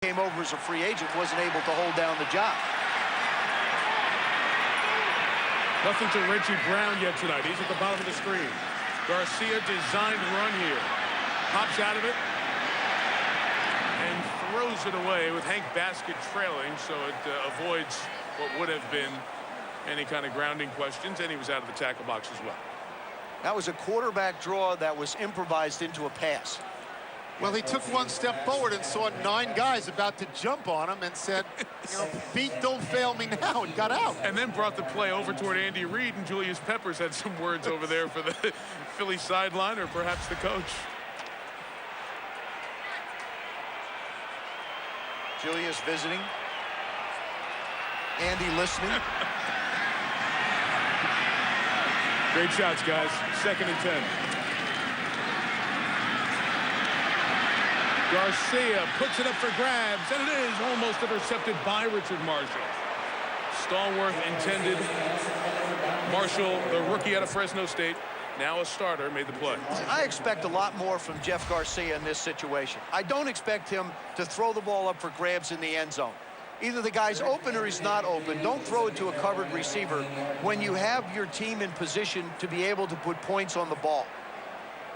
came over as a free agent, wasn't able to hold down the job. Nothing to Reggie Brown yet tonight. He's at the bottom of the screen. Garcia designed run here. Pops out of it and throws it away with Hank Baskett trailing, so it avoids what would have been any kind of grounding questions, and he was out of the tackle box as well. That was a quarterback draw that was improvised into a pass. Well, he took one step forward and saw 9 guys about to jump on him and said, you know, feet don't fail me now, and got out. And then brought the play over toward Andy Reid, and Julius Peppers had some words over there for the Philly sideline, or perhaps the coach. Julius visiting. Andy listening. Great shots, guys. 2nd and 10. Garcia puts it up for grabs, and it is almost intercepted by Richard Marshall. Stallworth intended. Marshall, the rookie out of Fresno State, now a starter, made the play. I expect a lot more from Jeff Garcia in this situation. I don't expect him to throw the ball up for grabs in the end zone. Either the guy's open or he's not open. Don't throw it to a covered receiver when you have your team in position to be able to put points on the ball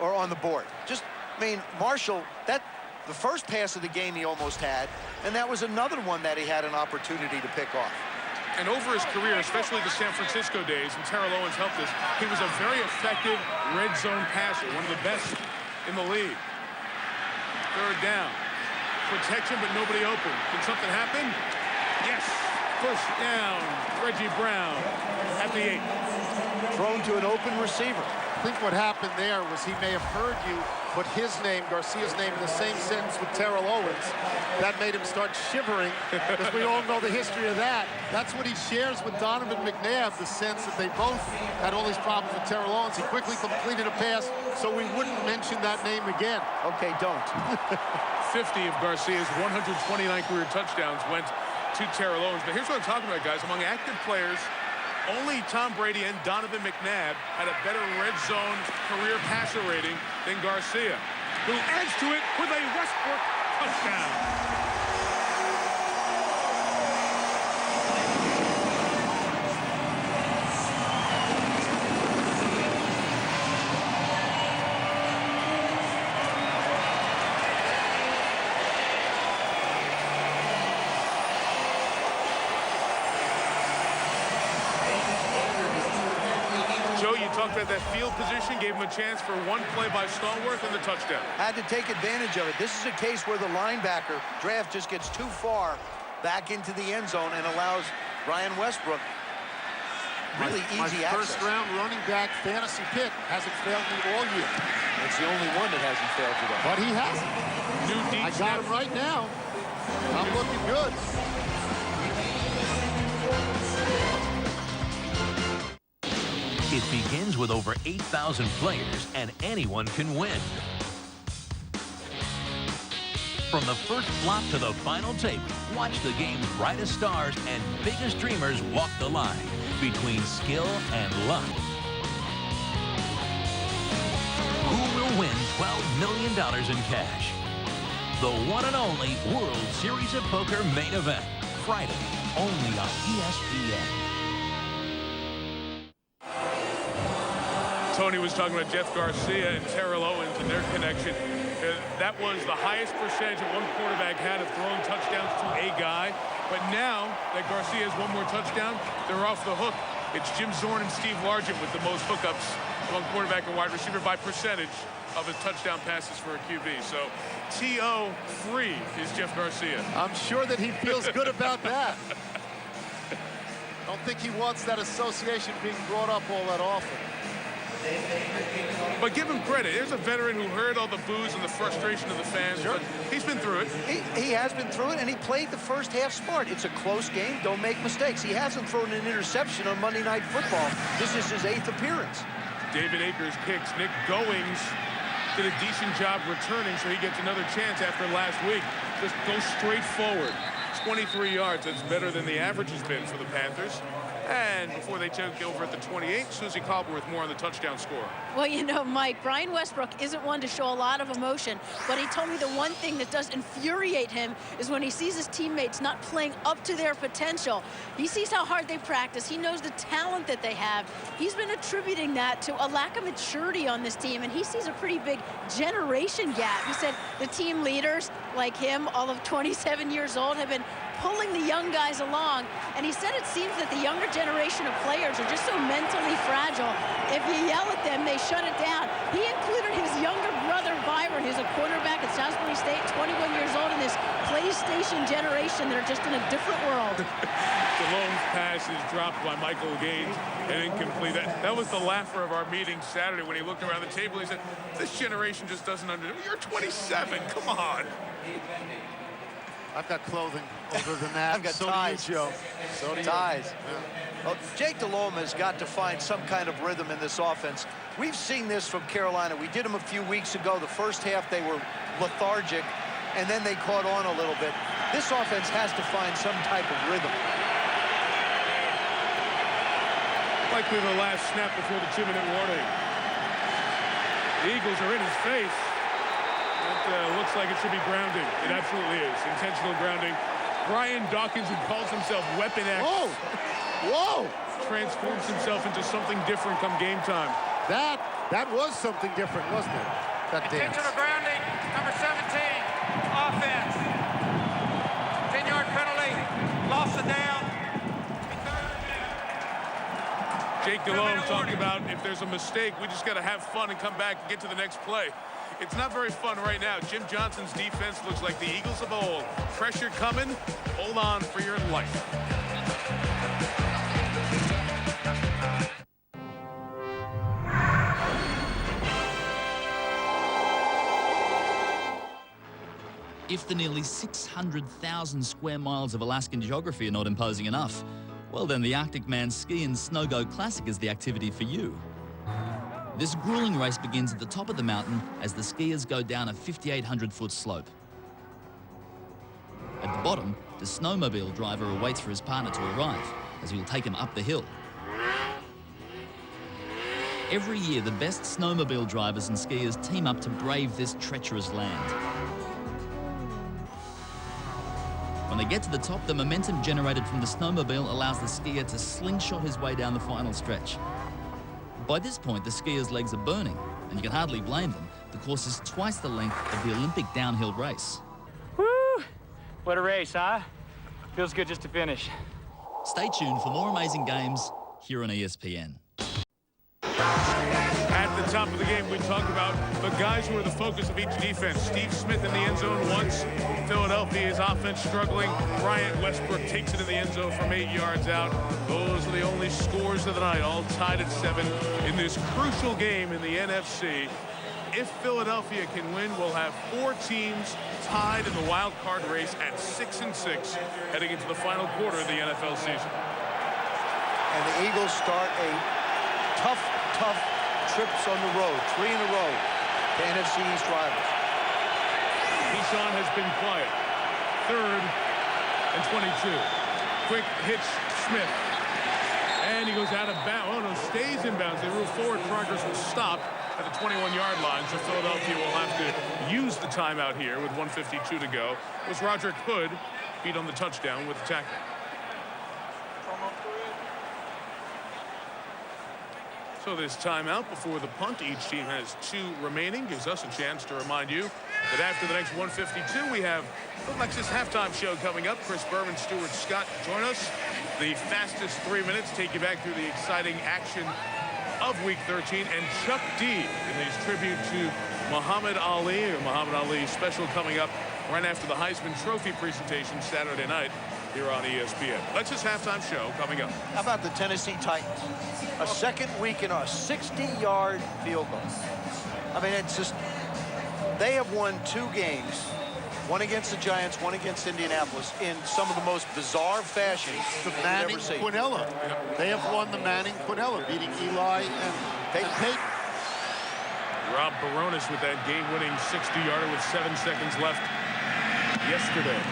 or on the board. Just, I mean, Marshall, the first pass of the game he almost had, and that was another one that he had an opportunity to pick off. And over his career, especially the San Francisco days, and Terrell Owens helped us, he was a very effective red zone passer, one of the best in the league. 3rd down. Protection, but nobody open. Can something happen? Yes. 1st down. Reggie Brown at the 8. Thrown to an open receiver. I think what happened there was he may have heard you put his name, Garcia's name, in the same sentence with Terrell Owens. That made him start shivering, because we all know the history of that. That's what he shares with Donovan McNabb, the sense that they both had all these problems with Terrell Owens. He quickly completed a pass, so we wouldn't mention that name again. Okay, don't. 50 of Garcia's 129 career touchdowns went to Terrell Owens. But here's what I'm talking about, guys. Among active players, only Tom Brady and Donovan McNabb had a better red zone career passer rating than Garcia, who adds to it with a Westbrook touchdown. Talked about that field position, gave him a chance for one play by Stallworth and the touchdown. Had to take advantage of it. This is a case where the linebacker draft just gets too far back into the end zone and allows Brian Westbrook really easy access. My first-round running back fantasy pick hasn't failed me all year. It's the only one that hasn't failed today. But he hasn't. New deep I got him right now. I'm looking good. It begins with over 8,000 players, and anyone can win. From the first flop to the final tape, watch the game's brightest stars and biggest dreamers walk the line between skill and luck. Who will win $12 million in cash? The one and only World Series of Poker main event, Friday, only on ESPN. Tony was talking about Jeff Garcia and Terrell Owens and their connection. That was the highest percentage that one quarterback had of throwing touchdowns to a guy. But now that Garcia has one more touchdown, they're off the hook. It's Jim Zorn and Steve Largent with the most hookups among quarterback and wide receiver by percentage of his touchdown passes for a QB. So T.O. free is Jeff Garcia. I'm sure that he feels good about that. Don't think he wants that association being brought up all that often. But give him credit. There's a veteran who heard all the boos and the frustration of the fans. Sure. But he's been through it. He has been through it, and he played the first half smart. It's a close game. Don't make mistakes. He hasn't thrown an interception on Monday Night Football. This is his 8th appearance. David Akers kicks. Nick Goings did a decent job returning, so he gets another chance after last week. Just go straight forward. 23 yards. That's better than the average has been for the Panthers. And before they take over at the 28, Susie Colbert with more on the touchdown score. Well, you know, Mike, Brian Westbrook isn't one to show a lot of emotion, but he told me the one thing that does infuriate him is when he sees his teammates not playing up to their potential. He sees how hard they practice. He knows the talent that they have. He's been attributing that to a lack of maturity on this team, and he sees a pretty big generation gap. He said the team leaders like him, all of 27 years old, have been pulling the young guys along, and he said it seems that the younger generation of players are just so mentally fragile. If you yell at them, they shut it down. He included his younger brother, Byron, who's a quarterback at Salisbury State, 21 years old, in this PlayStation generation that are just in a different world. DeLone's pass is dropped by Michael Gaines and incomplete. That was the laugher of our meeting Saturday when he looked around the table. He said, this generation just doesn't understand. You're 27, come on. I've got clothing older than that. I've got so ties. do you, Joe. So do you. Ties. Yeah. Well, Jake Delhomme has got to find some kind of rhythm in this offense. We've seen this from Carolina. We did them a few weeks ago. The first half, they were lethargic, and then they caught on a little bit. This offense has to find some type of rhythm. Likely the last snap before the 2-minute warning. The Eagles are in his face. It looks like it should be grounding. It absolutely is. Intentional grounding. Brian Dawkins, who calls himself Weapon X. Whoa! Whoa! Transforms himself into something different come game time. That was something different, wasn't it? That dance. Intentional grounding, number 17, offense. 10-yard penalty, loss of down. Jake Delhomme talking about if there's a mistake, we just got to have fun and come back and get to the next play. It's not very fun right now. Jim Johnson's defense looks like the Eagles of old. Pressure coming. Hold on for your life. If the nearly 600,000 square miles of Alaskan geography are not imposing enough, well then the Arctic Man's Ski and Snow Go Classic is the activity for you. This grueling race begins at the top of the mountain as the skiers go down a 5,800-foot slope. At the bottom, the snowmobile driver awaits for his partner to arrive as he will take him up the hill. Every year, the best snowmobile drivers and skiers team up to brave this treacherous land. When they get to the top, the momentum generated from the snowmobile allows the skier to slingshot his way down the final stretch. By this point, the skier's legs are burning, and you can hardly blame them. The course is twice the length of the Olympic downhill race. Woo! What a race, huh? Feels good just to finish. Stay tuned for more amazing games here on ESPN. At the top of the game, we talk about the guys who are the focus of each defense. Steve Smith in the end zone once. Philadelphia's offense struggling. Brian Westbrook takes it in the end zone from 8 yards out. Those are the only scores of the night, all tied at 7 in this crucial game in the NFC. If Philadelphia can win, we'll have 4 teams tied in the wild card race at 6-6 heading into the final quarter of the NFL season. And the Eagles start a tough trips on the road, 3 in a row to NFC East rivals. Keyshawn has been quiet. 3rd and 22. Quick hitch, Smith. And he goes out of bounds. Oh, no, stays in bounds. They move forward. Progress will stop at the 21-yard line, so Philadelphia will have to use the timeout here with 1:52 to go. It was Roderick Hood beat on the touchdown with the tackle. So this timeout before the punt. Each team has 2 remaining. Gives us a chance to remind you that after the next 1:52, we have the Lexus halftime show coming up. Chris Berman, Stuart Scott join us. The fastest 3 minutes take you back through the exciting action of Week 13. And Chuck D in his tribute to Muhammad Ali, or Muhammad Ali special coming up right after the Heisman Trophy presentation Saturday night here on ESPN. Lexus halftime show coming up. How about the Tennessee Titans? A second week in a 60-yard field goal. I mean, it's just, they have won 2 games, one against the Giants, one against Indianapolis, in some of the most bizarre fashions The you've Manning ever seen. Quinella. They have won the Manning Quinella, beating Eli and Peyton. Rob Baronis with that game-winning 60-yarder with 7 seconds left yesterday.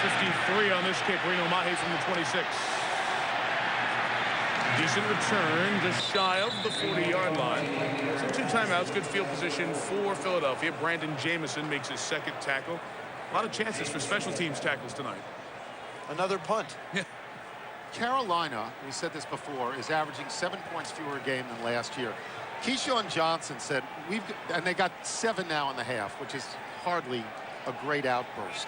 53 on this kick. Reno Mahe from the 26. Decent return, just shy of the 40-yard line. So 2 timeouts, good field position for Philadelphia. Brandon Jamison makes his 2nd tackle. A lot of chances for special teams tackles tonight. Another punt. Yeah. Carolina, we said this before, is averaging 7 points fewer a game than last year. Keyshawn Johnson said, and they got 7 now in the half, which is hardly a great outburst.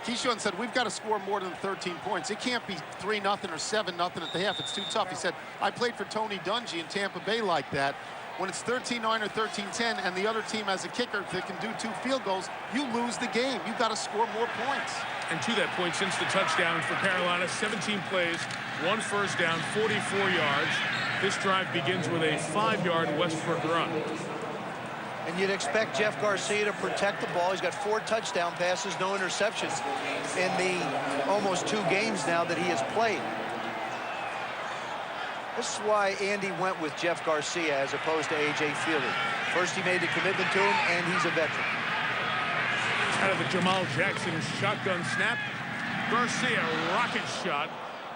Keyshawn said, we've got to score more than 13 points. It can't be 3-0 or 7-0 at the half. It's too tough. He said, I played for Tony Dungy in Tampa Bay like that. When it's 13-9 or 13-10 and the other team has a kicker that can do 2 field goals, you lose the game. You've got to score more points. And to that point, since the touchdown for Carolina, 17 plays, 1 first down, 44 yards. This drive begins with a 5-yard Westbrook run. And you'd expect Jeff Garcia to protect the ball. He's got 4 touchdown passes, no interceptions in the almost 2 games now that he has played. This is why Andy went with Jeff Garcia as opposed to A.J. Fielder. First, he made the commitment to him, and he's a veteran. Out of the Jamal Jackson shotgun snap, Garcia rocket shot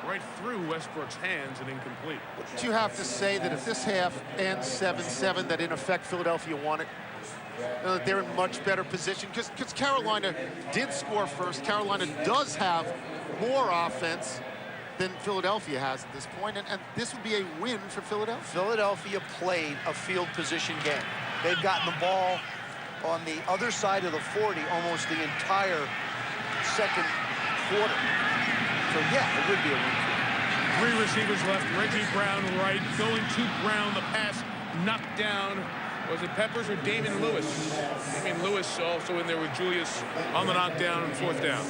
right through Westbrook's hands and incomplete. Do you have to say that if this half ends 7-7, that in effect Philadelphia won it? They're in much better position because Carolina did score first. Carolina does have more offense than Philadelphia has at this point, and this would be a win for Philadelphia. Philadelphia played a field position game. They've gotten the ball on the other side of the 40 almost the entire second quarter. So, yeah, it would be a win. 3 receivers left. Reggie Brown right, going to Brown. The pass knocked down. Was it Peppers or Damon Lewis? Damon Lewis also in there with Julius on the knockdown and 4th down.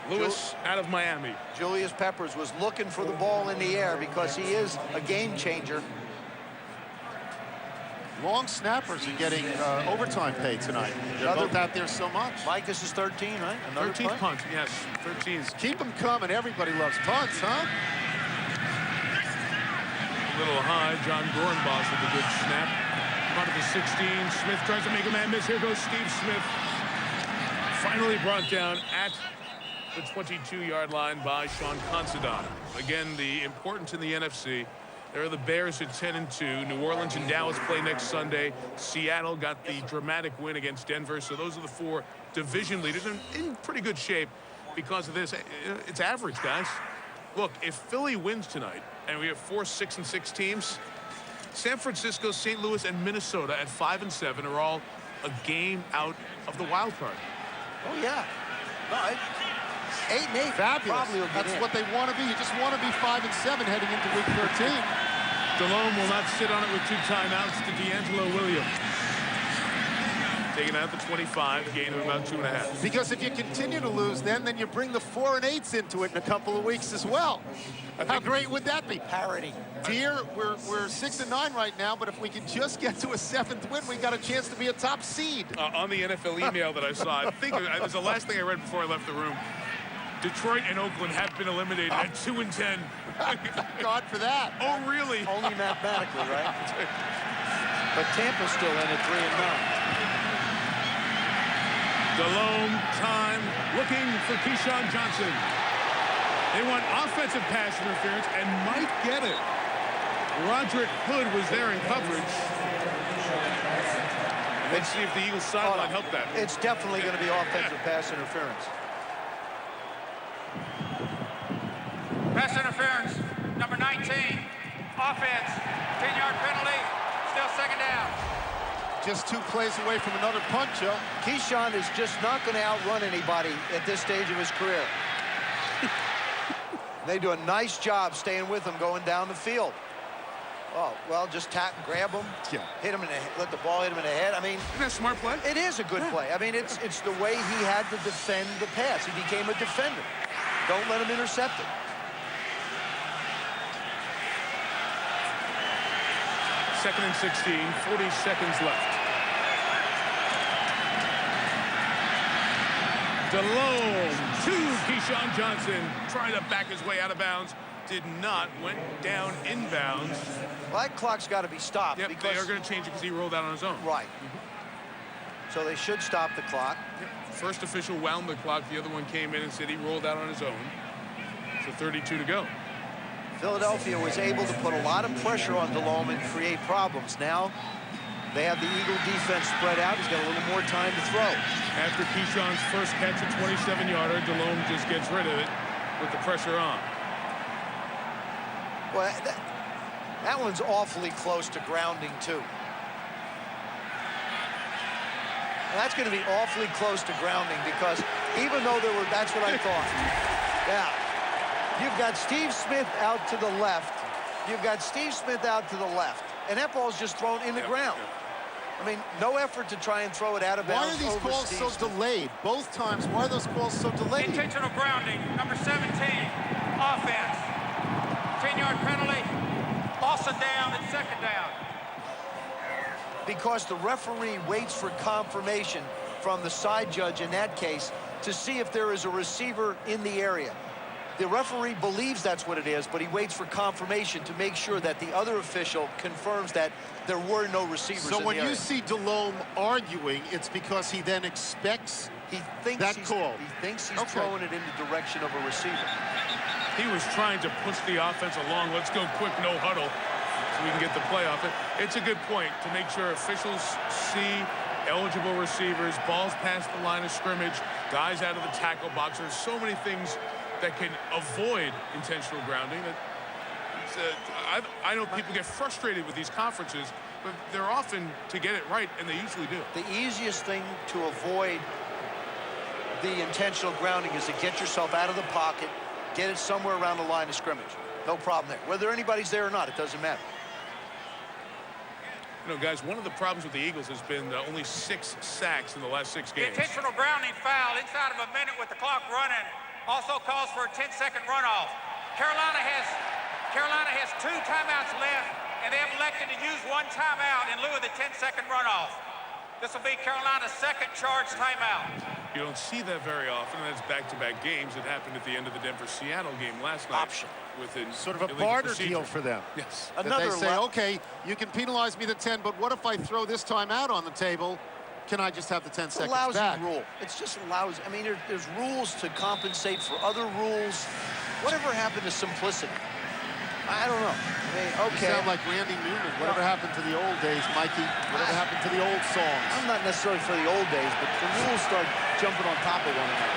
Lewis out of Miami. Julius Peppers was looking for the ball in the air because he is a game changer. Long snappers are getting overtime pay tonight. They're both out there so much. Micah's is 13, right? Another 13th punt, yes. 13th. Keep them coming. Everybody loves punts, huh? A little high. John Gorenboss with a good snap. Front of the 16. Smith tries to make a man miss. Here goes Steve Smith. Finally brought down at the 22-yard line by Sean Considine. Again, the importance in the NFC. There are the Bears at 10-2. New Orleans and Dallas play next Sunday. Seattle got the dramatic win against Denver. So those are the 4 division leaders in pretty good shape because of this. It's average, guys. Look, if Philly wins tonight, and we have 4 6-6 teams, San Francisco, St. Louis, and Minnesota at 5-7 are all a game out of the wild card. Oh, yeah. No, 8-8. Fabulous. Probably will get That's in. what they want to be. You just want to be 5-7 heading into week 13. Delhomme will not sit on it with 2 timeouts to D'Angelo Williams. Taking out the 25, gain of about 2.5. Because if you continue to lose, then you bring the 4 and 8s into it in a couple of weeks as well. How great would that be? Parity. Dear, we're 6-9 right now, but if we can just get to a 7th win, we got a chance to be a top seed. On the NFL email that I saw, I think it was the last thing I read before I left the room. Detroit and Oakland have been eliminated at 2-10. God for that. Oh, really? Only mathematically, right? But Tampa's still in at 3-9. Delhomme time, looking for Keyshawn Johnson. They want offensive pass interference and might get it. Roderick Hood was there in coverage. Let's see if the Eagles sideline helped that. It's definitely going to be offensive pass interference. Pass interference, number 19. Offense, 10-yard penalty, still 2nd down. Just 2 plays away from another punt, Joe. Keyshawn is just not going to outrun anybody at this stage of his career. They do a nice job staying with him going down the field. Oh, well, just grab him, hit him in the let the ball hit him in the head. I mean, isn't that a smart play? It is a good play. I mean, it's the way he had to defend the pass. He became a defender. Don't let him intercept it. Second and 16, 40 seconds left. Delhomme to Keyshawn Johnson, trying to back his way out of bounds. Did not, went down inbounds. Well, that clock's got to be stopped. Yep, because they are going to change it because he rolled out on his own. Right. So they should stop the clock. first official wound the clock. The other one came in and said he rolled out on his own. So 32 to go. Philadelphia was able to put a lot of pressure on Delhomme and create problems. Now they have the Eagle defense spread out. He's got a little more time to throw. After Keyshawn's first catch, a 27-yarder, Delhomme just gets rid of it with the pressure on. Well, that one's awfully close to grounding, too. And that's going to be awfully close to grounding because even though there were, that's what I thought. Yeah. You've got Steve Smith out to the left. You've got Steve Smith out to the left. And that ball's just thrown in the ground. I mean, no effort to try and throw it out of bounds. Why are these calls so Smith. delayed? Both times, why are those calls so delayed? Intentional grounding, number 17, offense. 10-yard penalty, loss of down, and second down. Because the referee waits for confirmation from the side judge in that case to see if there is a receiver in the area. The referee believes that's what it is, but he waits for confirmation to make sure that the other official confirms that there were no receivers in the area. So when you see Delhomme arguing, it's because he then expects he thinks that call. He thinks he's throwing it in the direction of a receiver. He was trying to push the offense along. Let's go quick, no huddle, so we can get the play off it. It's a good point to make sure officials see eligible receivers, balls past the line of scrimmage, guys out of the tackle box. There's so many things that can avoid intentional grounding. I know people get frustrated with these conferences, but they're often to get it right, and they usually do. The easiest thing to avoid the intentional grounding is to get yourself out of the pocket, get it somewhere around the line of scrimmage. No problem there. Whether anybody's there or not, it doesn't matter. You know, guys, one of the problems with the Eagles has been only 6 sacks in the last 6 games. Intentional grounding foul inside of a minute with the clock running. Also calls for a 10-second runoff. Carolina has 2 timeouts left, and they have elected to use 1 timeout in lieu of the 10-second runoff. This will be Carolina's second charged timeout. You don't see that very often, and that's back-to-back games. It happened at the end of the Denver-Seattle game last night. Option. Within sort of a barter deal for them. Yes. That they say, okay, you can penalize me the 10, but what if I throw this timeout on the table? Can I just have the 10 seconds back? It's a lousy back? rule. It's just lousy. I mean, there's rules to compensate for other rules. Whatever happened to simplicity? I don't know. I mean, okay. You sound like Randy Newman. Whatever happened to the old days, Mikey? Whatever happened to the old songs? I'm not necessarily for the old days, but the rules start jumping on top of one another.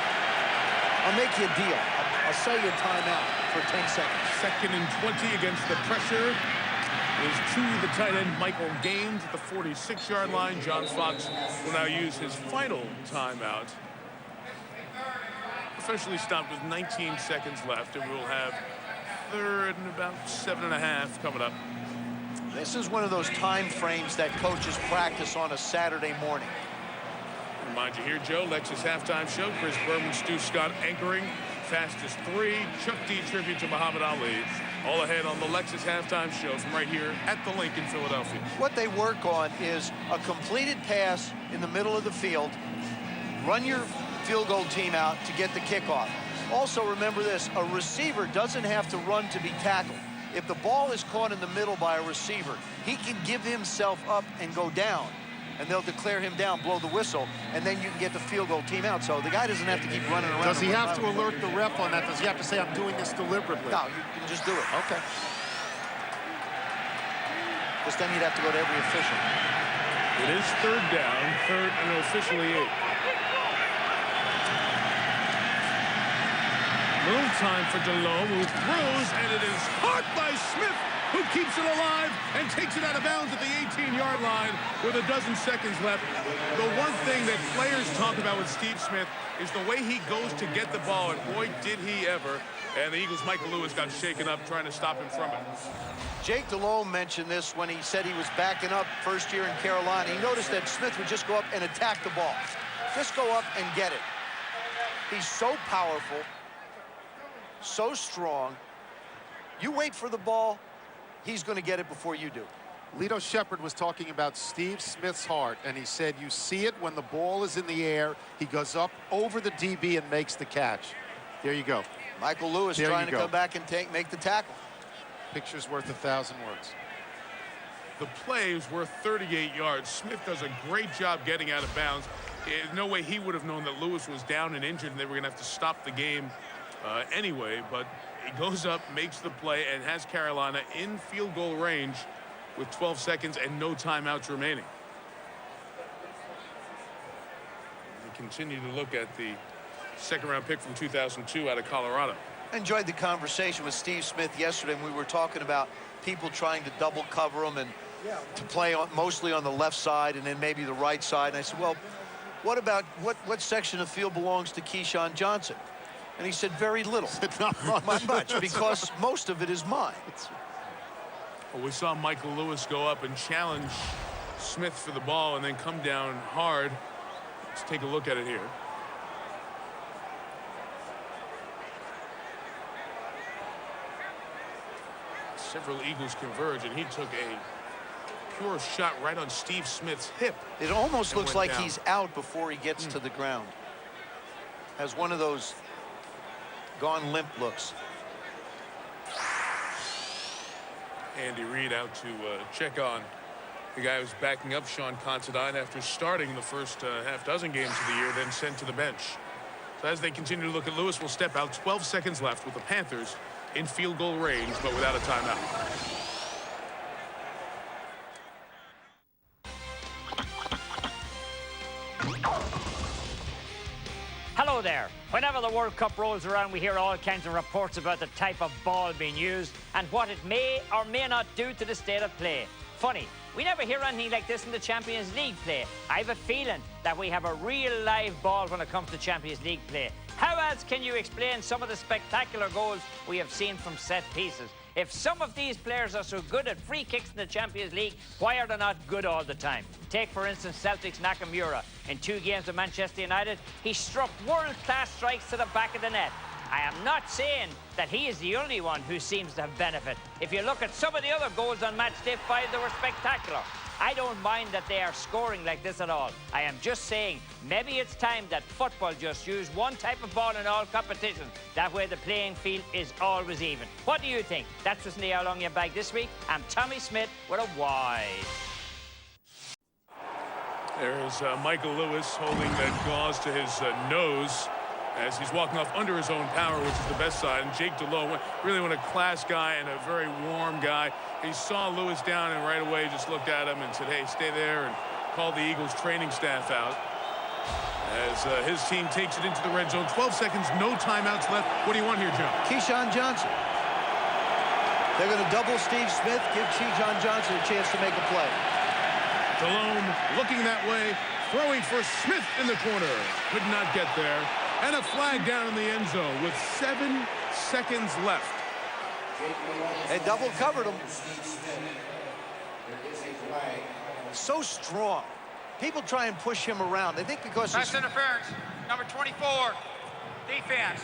I'll make you a deal. I'll sell you a timeout for 10 seconds. 2nd and 20 against the pressure is to the tight end Michael Gaines at the 46-yard line. John Fox will now use his final timeout. Officially stopped with 19 seconds left, and we'll have 3rd and about 7.5 coming up. This is one of those time frames that coaches practice on a Saturday morning. Remind you here, Joe, Lexus halftime show. Chris Berman, Stu Scott anchoring. Fastest 3. Chuck D tribute to Muhammad Ali. All ahead on the Lexus halftime show from right here at the Link in Philadelphia. What they work on is a completed pass in the middle of the field. Run your field goal team out to get the kickoff. Also remember this, a receiver doesn't have to run to be tackled. If the ball is caught in the middle by a receiver, he can give himself up and go down. And they'll declare him down, blow the whistle, and then you can get the field goal team out. So the guy doesn't have to keep running around. Does he have to alert the ref on that? Does he have to say, I'm doing this deliberately? No, you can just do it. Okay. Because then you'd have to go to every official. It is 3rd down, 3rd and officially 8. Little time for Delhomme, who throws, and it is caught by Smith, who keeps it alive and takes it out of bounds at the 18-yard line with a dozen seconds left. The one thing that players talk about with Steve Smith is the way he goes to get the ball, and boy, did he ever. And the Eagles' Michael Lewis got shaken up trying to stop him from it. Jake Delhomme mentioned this when he said he was backing up first year in Carolina. He noticed that Smith would just go up and attack the ball. Just go up and get it. He's so powerful, so strong. You wait for the ball, he's going to get it before you do. Lito Shepherd was talking about Steve Smith's heart, and he said you see it when the ball is in the air. He goes up over the DB and makes the catch. There you go. Michael Lewis trying to come back and make the tackle. Picture's worth 1,000 words. The play is worth 38 yards. Smith does a great job getting out of bounds. No way he would have known that Lewis was down and injured and they were going to have to stop the game anyway. But he goes up, makes the play, and has Carolina in field goal range with 12 seconds and no timeouts remaining. We continue to look at the second-round pick from 2002 out of Colorado. I enjoyed the conversation with Steve Smith yesterday when we were talking about people trying to double cover him and to play mostly on the left side and then maybe the right side. And I said, well, what about what section of field belongs to Keyshawn Johnson? And he said, very little. Not much, because most of it is mine. Well, we saw Michael Lewis go up and challenge Smith for the ball and then come down hard. Let's take a look at it here. Several Eagles converge, and he took a pure shot right on Steve Smith's hip. It almost looks like down. he's out before he gets to the ground. Has one of those gone limp looks. Andy Reid out to check on the guy who's backing up Sean Considine after starting the first half dozen games of the year, then sent to the bench. So as they continue to look at Lewis, will step out. 12 seconds left with the Panthers in field goal range, but without a timeout. Hello there. Whenever the World Cup rolls around, we hear all kinds of reports about the type of ball being used and what it may or may not do to the state of play. Funny, we never hear anything like this in the Champions League play. I have a feeling that we have a real live ball when it comes to Champions League play. How else can you explain some of the spectacular goals we have seen from set pieces? If some of these players are so good at free kicks in the Champions League, why are they not good all the time? Take, for instance, Celtic's Nakamura. In 2 games of Manchester United, he struck world-class strikes to the back of the net. I am not saying that he is the only one who seems to have benefit. If you look at some of the other goals on match day 5, they were spectacular. I don't mind that they are scoring like this at all. I am just saying maybe it's time that football just use one type of ball in all competitions. That way the playing field is always even. What do you think? That's what's in the How Long You Bag this week. I'm Tommy Smith with a Y. There's Michael Lewis holding that gauze to his nose as he's walking off under his own power, which is the best side. And Jake DeLoe, really a class guy and a very warm guy. He saw Lewis down and right away just looked at him and said, hey, stay there, and called the Eagles training staff out as his team takes it into the red zone. 12 seconds, no timeouts left. What do you want here, Joe? Keyshawn Johnson. They're going to double Steve Smith, give Keyshawn Johnson a chance to make a play. DeLoe looking that way, throwing for Smith in the corner. Could not get there. And a flag down in the end zone with 7 seconds left. They double covered him. So strong. People try and push him around. They think because Pass he's... interference, number 24, defense.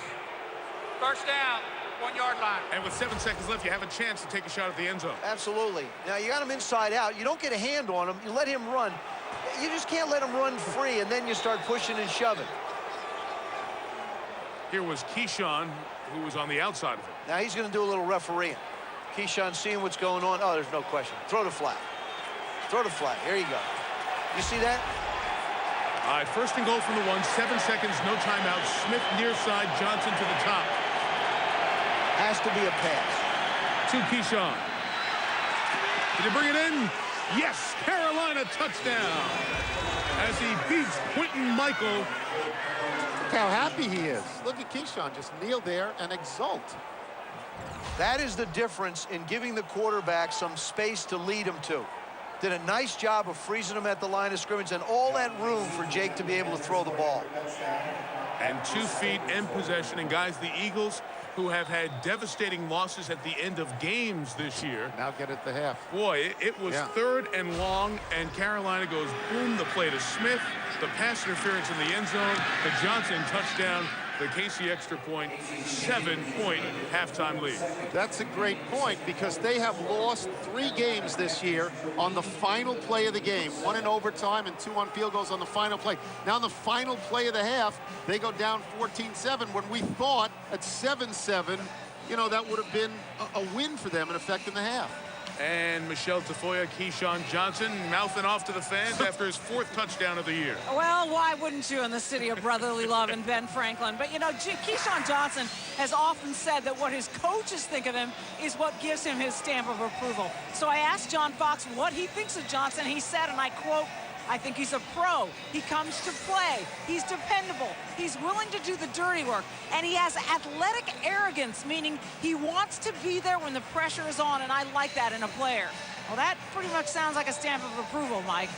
First down, 1 yard line. And with 7 seconds left, you have a chance to take a shot at the end zone. Absolutely. Now, you got him inside out. You don't get a hand on him. You let him run. You just can't let him run free, and then you start pushing and shoving. Here was Keyshawn, who was on the outside of it. Now he's going to do a little refereeing. Keyshawn seeing what's going on. Oh, there's no question. Throw the flag. Throw the flag. Here you go. You see that? All right, first and goal from the 1. 7 seconds, no timeout. Smith near side, Johnson to the top. Has to be a pass. To Keyshawn. Did he bring it in? Yes, Carolina touchdown. As he beats Quentin Michael. Look how happy he is. Look at Keyshawn just kneel there and exult. That is the difference in giving the quarterback some space to lead him to. Did a nice job of freezing him at the line of scrimmage and all that room for Jake to be able to throw the ball. And 2 feet and possession. And guys, the Eagles, who have had devastating losses at the end of games this year. Now get at the half. Boy, it was 3rd and long, and Carolina goes boom, the play to Smith, the pass interference in the end zone, the Johnson touchdown, the Casey extra point, 7-point halftime lead. That's a great point because they have lost 3 games this year on the final play of the game. 1 in overtime and 2 on field goals on the final play. Now in the final play of the half, they go down 14-7 when we thought at 7-7, you know, that would have been a win for them in effect in the half. And Michelle Tafoya, Keyshawn Johnson mouthing off to the fans after his 4th touchdown of the year. Well, why wouldn't you in the city of brotherly love and Ben Franklin? But, you know, Keyshawn Johnson has often said that what his coaches think of him is what gives him his stamp of approval. So I asked John Fox what he thinks of Johnson. He said, and I quote, "I think he's a pro. He comes to play. He's dependable. He's willing to do the dirty work. And he has athletic arrogance, meaning he wants to be there when the pressure is on, and I like that in a player." Well, that pretty much sounds like a stamp of approval, Mike.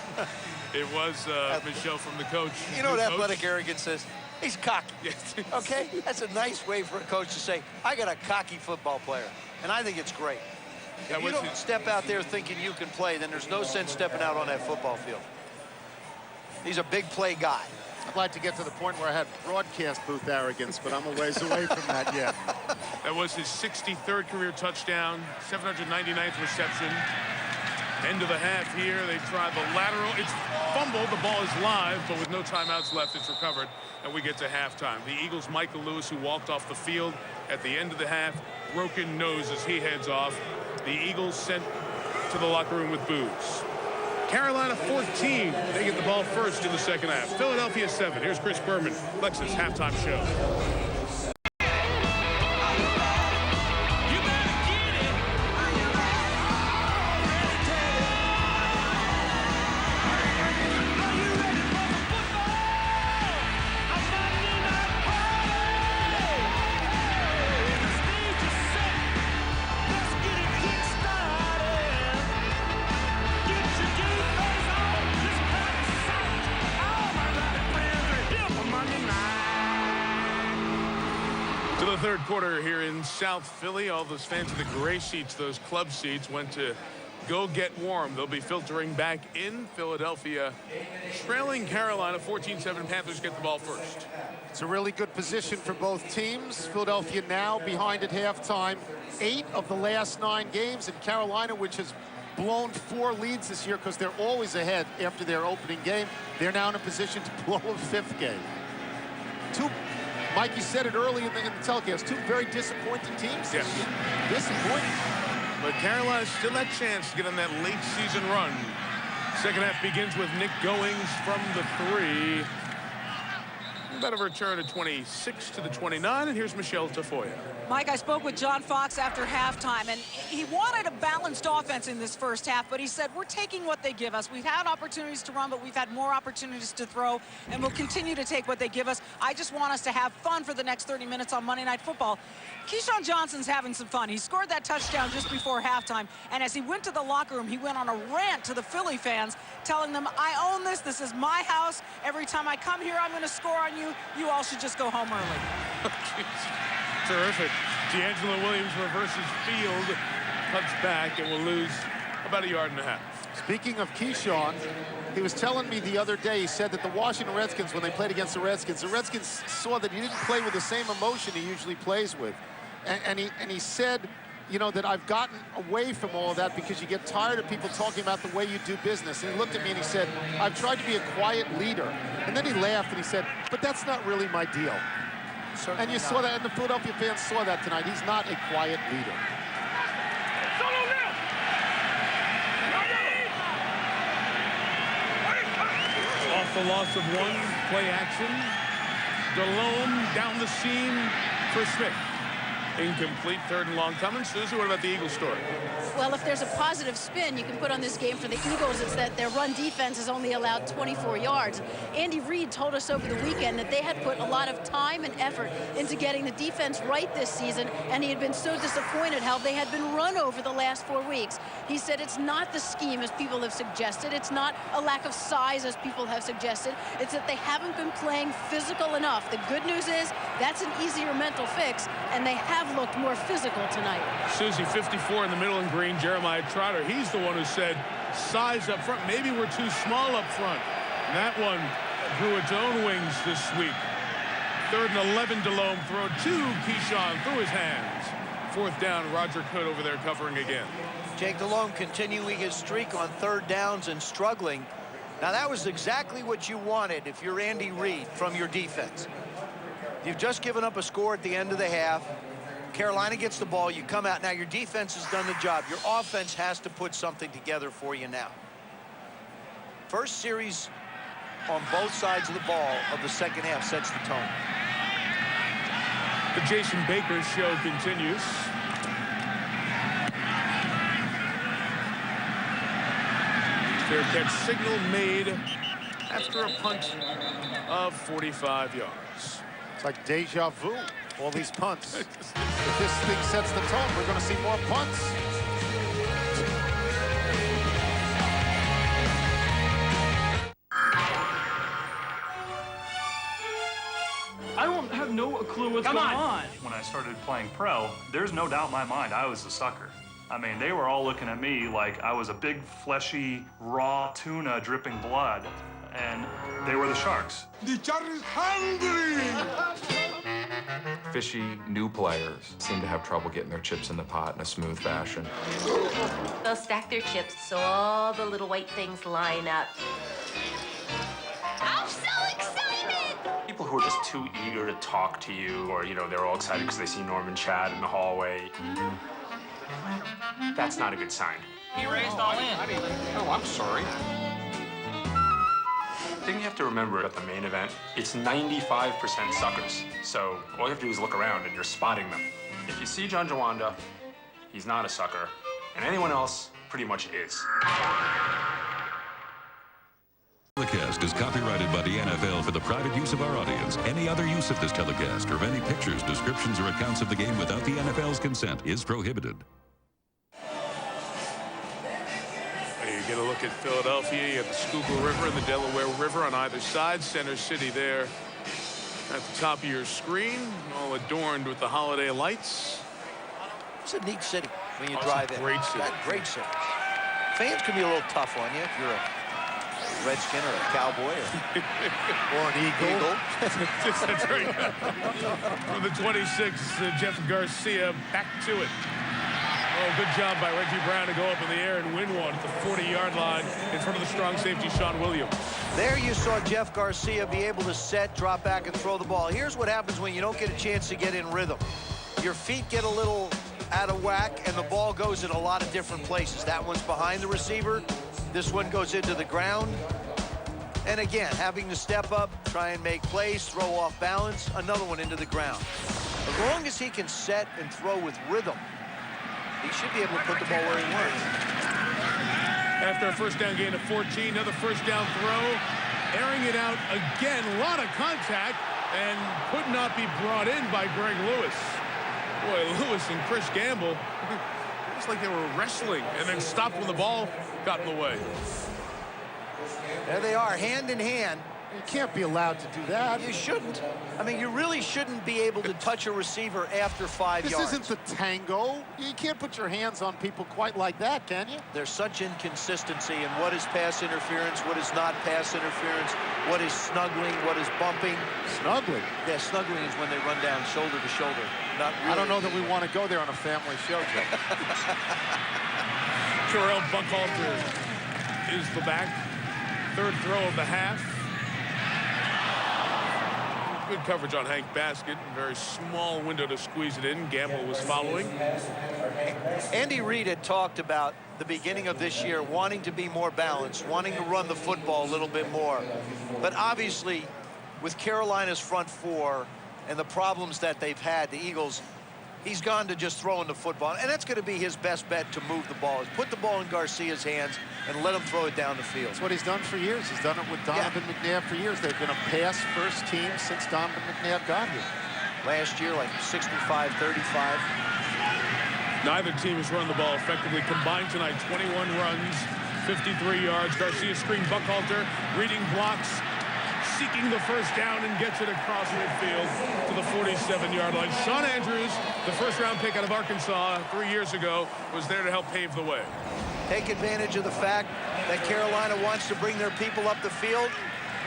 It was Michelle from the coach. You know what athletic arrogance is? He's cocky. Yes. Okay? That's a nice way for a coach to say, I got a cocky football player. And I think it's great. If you don't step out there thinking you can play, then there's no sense stepping out on that football field. He's a big play guy. I'd like to get to the point where I had broadcast booth arrogance, but I'm a ways away from that yet. That was his 63rd career touchdown, 799th reception. End of the half here. They try the lateral. It's fumbled. The ball is live, but with no timeouts left, it's recovered, and we get to halftime. The Eagles' Michael Lewis, who walked off the field at the end of the half, broken nose as he heads off. The Eagles sent to the locker room with boos. Carolina 14. They get the ball first in the second half. Philadelphia 7. Here's Chris Berman, Lexus halftime show. Third quarter here in South Philly. All those fans in the gray seats, those club seats, went to go get warm. They'll be filtering back in. Philadelphia trailing Carolina 14-7. Panthers get the ball first. It's a really good position for both teams. Philadelphia now behind at halftime. 8 of the last 9 games, and Carolina, which has blown 4 leads this year because they're always ahead after their opening game, they're now in a position to blow a 5th game. Mike, you said it early in the telecast, 2 very disappointing teams. Yes. Disappointing. But Carolina still had a chance to get on that late season run. Second half begins with Nick Goings from the 3. About a return to 26 to the 29, and here's Michelle Tafoya. Mike, I spoke with John Fox after halftime, and he wanted a balanced offense in this first half, but he said, we're taking what they give us. We've had opportunities to run, but we've had more opportunities to throw, and we'll continue to take what they give us. I just want us to have fun for the next 30 minutes on Monday Night Football. Keyshawn Johnson's having some fun. He scored that touchdown just before halftime, and as he went to the locker room, he went on a rant to the Philly fans, telling them, I own this. This is my house. Every time I come here, I'm going to score on you. You all should just go home early. Terrific. D'Angelo Williams reverses field, cuts back, and will lose about 1.5 yards. Speaking of Keyshawn, he was telling me the other day, he said that the Washington Redskins, when they played against the Redskins saw that he didn't play with the same emotion he usually plays with. And he said, you know, that I've gotten away from all of that because you get tired of people talking about the way you do business. And he looked at me and he said, I've tried to be a quiet leader. And then he laughed and he said, but that's not really my deal. Certainly and you saw that, and the Philadelphia fans saw that tonight. He's not a quiet leader. Off the loss of 1, play action. Delhomme down the seam for Smith. Incomplete, 3rd and long coming. Susie, what about the Eagles story? Well, if there's a positive spin you can put on this game for the Eagles, it's that their run defense has only allowed 24 yards. Andy Reid told us over the weekend that they had put a lot of time and effort into getting the defense right this season, and he had been so disappointed how they had been run over the last 4 weeks. He said it's not the scheme as people have suggested. It's not a lack of size as people have suggested. It's that they haven't been playing physical enough. The good news is that's an easier mental fix, and they have looked more physical tonight. Susie, 54 in the middle in green. Jeremiah Trotter, he's the one who said size up front. Maybe we're too small up front. And that one grew its own wings this week. 3rd and 11, Delhomme throw to Keyshawn through his hands. 4th down, Roger Cook over there covering again. Jake Delhomme continuing his streak on 3rd downs and struggling. Now that was exactly what you wanted if you're Andy Reid from your defense. You've just given up a score at the end of the half. Carolina gets the ball, you come out. Now your defense has done the job. Your offense has to put something together for you now. First series on both sides of the ball of the second half sets the tone. The Jason Baker show continues. Fair catch signal made after a punt of 45 yards. It's like deja vu, all these punts. If this thing sets the tone, we're going to see more punts. I don't have no clue what's going on. When I started playing pro, there's no doubt in my mind I was the sucker. I mean, they were all looking at me like I was a big, fleshy, raw tuna dripping blood, and they were the sharks. The shark is hungry! Fishy new players seem to have trouble getting their chips in the pot in a smooth fashion. They'll stack their chips so all the little white things line up. I'm so excited! People who are just too eager to talk to you, or, you know, they're all excited because they see Norm and Chad in the hallway. That's not a good sign. He raised all in. Oh, I'm sorry. The thing you have to remember at the main event, it's 95% suckers. So all you have to do is look around and you're spotting them. If you see John Jawanda, he's not a sucker. And anyone else pretty much is. Telecast is copyrighted by the NFL for the private use of our audience. Any other use of this telecast or of any pictures, descriptions, or accounts of the game without the NFL's consent is prohibited. You get a look at Philadelphia. You have the Schuylkill River and the Delaware River on either side. Center City there at the top of your screen, all adorned with the holiday lights. It's a neat city when you Oh, drive it's a in. great city. Great city. Fans can be a little tough on you if you're a Redskin or a Cowboy or an Eagle. That's right. From the 26, Jeff Garcia back to it. Oh, good job by Reggie Brown to go up in the air and win one at the 40-yard line in front of the strong safety, Sean Williams. There you saw Jeff Garcia be able to set, drop back, and throw the ball. Here's what happens when you don't get a chance to get in rhythm. Your feet get a little out of whack, and the ball goes in a lot of different places. That one's behind the receiver. This one goes into the ground. And again, having to step up, try and make plays, throw off balance, another one into the ground. As long as he can set and throw with rhythm, he should be able to put the ball where he wants. After a first down gain of 14, another first down throw. Airing it out again, a lot of contact, and could not be brought in by Greg Lewis. Boy, Lewis and Chris Gamble, it's like they were wrestling and then stopped when the ball got in the way. There they are, hand in hand. You can't be allowed to do that. You shouldn't. I mean, you really shouldn't be able to touch a receiver after 5 yards. This isn't the tango. You can't put your hands on people quite like that, can you? There's such inconsistency in what is pass interference, what is not pass interference, what is snuggling, what is bumping. Snuggling? Yeah, snuggling is when they run down shoulder to shoulder. Not really. I don't know that we want to go there on a family show, Joe. Terrell Buckhalter is the back. Third throw of the half. Good coverage on Hank Baskett. Very small window to squeeze it in. Gamble was following. Andy Reid had talked about the beginning of this year wanting to be more balanced, wanting to run the football a little bit more. But obviously, with Carolina's front four and the problems that they've had, the Eagles, he's gone to just throwing the football. And that's going to be his best bet to move the ball, is put the ball in Garcia's hands and let him throw it down the field. That's what he's done for years. He's done it with Donovan McNabb for years. They've been a pass-first team since Donovan McNabb got here. Last year, like 65-35. Neither team has run the ball effectively. Combined tonight, 21 runs, 53 yards. Garcia screen Buckhalter, reading blocks, seeking the first down, and gets it across midfield to the 47-yard line. Sean Andrews, the first-round pick out of Arkansas 3 years ago, was there to help pave the way. Take advantage of the fact that Carolina wants to bring their people up the field.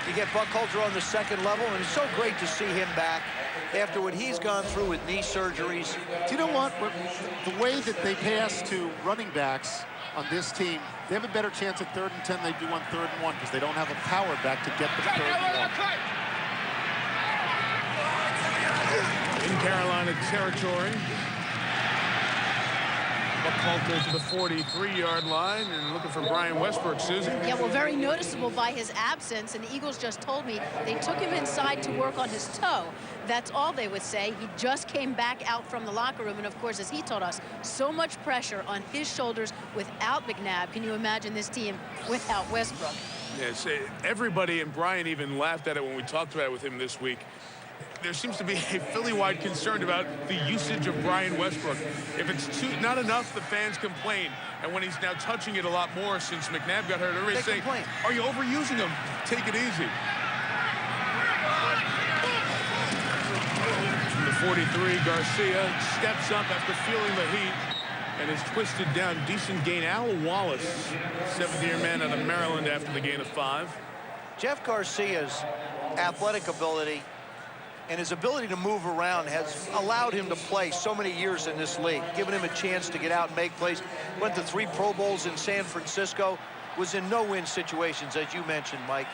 You get Buckhalter on the second level, and it's so great to see him back after what he's gone through with knee surgeries. Do you know what? The way that they pass to running backs on this team, they have a better chance at 3rd and 10 than they do on 3rd and 1 because they don't have a power back to get them 3rd and 1. In Carolina territory, McCulter to the 43-yard line and looking for Brian Westbrook, Susie. Yeah, well, very noticeable by his absence, and the Eagles just told me they took him inside to work on his toe. That's all they would say. He just came back out from the locker room, and of course, as he told us, so much pressure on his shoulders without McNabb. Can you imagine this team without Westbrook? Yes, everybody, and Brian even laughed at it when we talked about it with him this week. There seems to be a Philly-wide concern about the usage of Brian Westbrook. If it's not enough, the fans complain. And when he's now touching it a lot more since McNabb got hurt, everybody's saying, are you overusing him? Take it easy. From the 43, Garcia steps up after feeling the heat and is twisted down. Decent gain. Al Wallace, 7th-year man out of Maryland after the gain of 5. Jeff Garcia's athletic ability and his ability to move around has allowed him to play so many years in this league, giving him a chance to get out and make plays. Went to 3 Pro Bowls in San Francisco, was in no-win situations, as you mentioned, Mike.